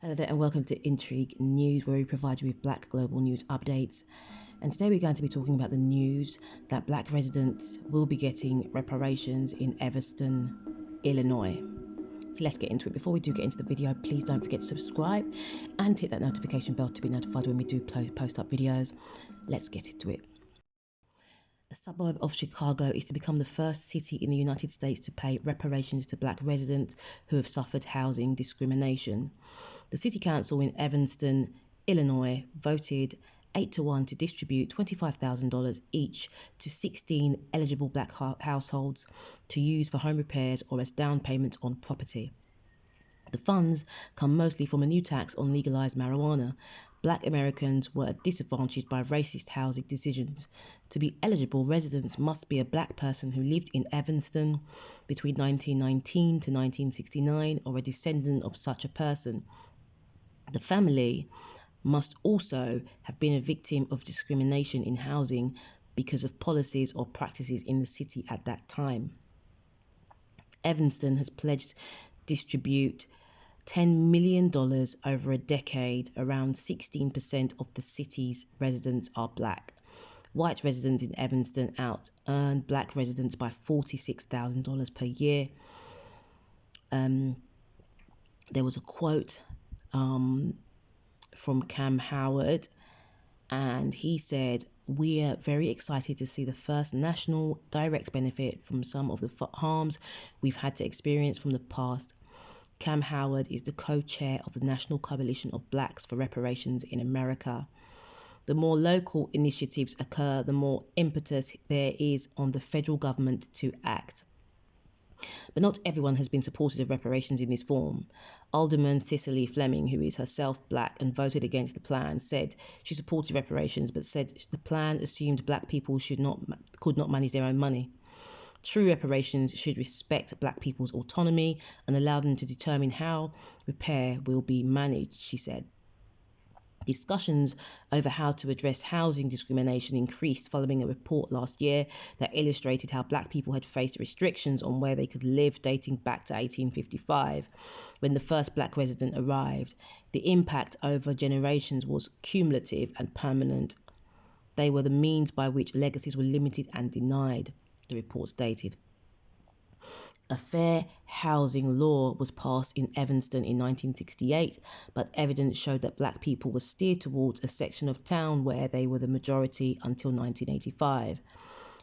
Hello there and welcome to Intrigue News, where we provide you with Black global news updates. And today we're going to be talking about the news that Black residents will be getting reparations in Evanston, Illinois. So let's get into it. Before we do get into the video, please don't forget to subscribe and hit that notification bell to be notified when we do post up videos. Let's get into it. A suburb of Chicago is to become the first city in the United States to pay reparations to Black residents who have suffered housing discrimination. The City Council in Evanston, Illinois, voted 8-1 to distribute $25,000 each to 16 eligible Black households to use for home repairs or as down payment on property. The funds come mostly from a new tax on legalized marijuana. Black Americans were disadvantaged by racist housing decisions. To be eligible, residents must be a Black person who lived in Evanston between 1919 to 1969 or a descendant of such a person. The family must also have been a victim of discrimination in housing because of policies or practices in the city at that time. Evanston has pledged to distribute $10 million over a decade. Around 16% of the city's residents are Black. White residents in Evanston out-earn Black residents by $46,000 per year. There was a quote from Cam Howard, and he said, "We're very excited to see the first national direct benefit from some of the harms we've had to experience from the past." Cam Howard is the co-chair of the National Coalition of Blacks for Reparations in America. The more local initiatives occur, the more impetus there is on the federal government to act. But not everyone has been supportive of reparations in this form. Alderman Cicely Fleming, who is herself Black and voted against the plan, said she supported reparations but said the plan assumed Black people could not manage their own money. True reparations should respect Black people's autonomy and allow them to determine how repair will be managed, she said. Discussions over how to address housing discrimination increased following a report last year that illustrated how Black people had faced restrictions on where they could live dating back to 1855, when the first Black resident arrived. The impact over generations was cumulative and permanent. They were the means by which legacies were limited and denied, the report stated. A fair housing law was passed in Evanston in 1968, but evidence showed that Black people were steered towards a section of town where they were the majority until 1985.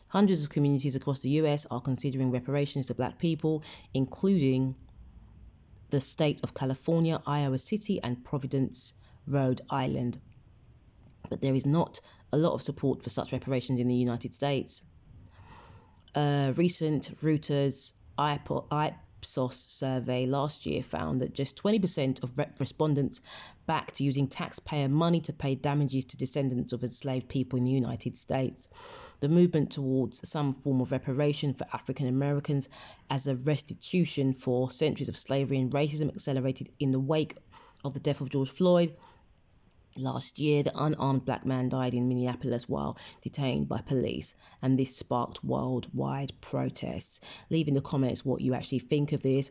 Hundreds of communities across the US are considering reparations to Black people, including the state of California, Iowa City, and Providence, Rhode Island. But there is not a lot of support for such reparations in the United States. A recent Reuters Ipsos survey last year found that just 20% of respondents backed using taxpayer money to pay damages to descendants of enslaved people in the United States. The movement towards some form of reparation for African Americans as a restitution for centuries of slavery and racism accelerated in the wake of the death of George Floyd. Last year, the unarmed Black man died in Minneapolis while detained by police, and this sparked worldwide protests. Leave in the comments what you actually think of this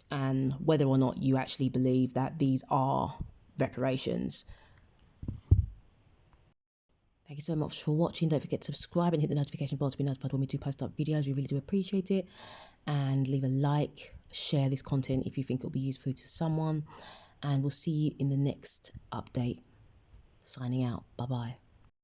and whether or not you actually believe that these are reparations. Thank you so much for watching. Don't forget to subscribe and hit the notification bell to be notified when we do post up videos. We really do appreciate it. And leave a like, share this content if you think it'll be useful to someone. And we'll see you in the next update. Signing out. Bye-bye.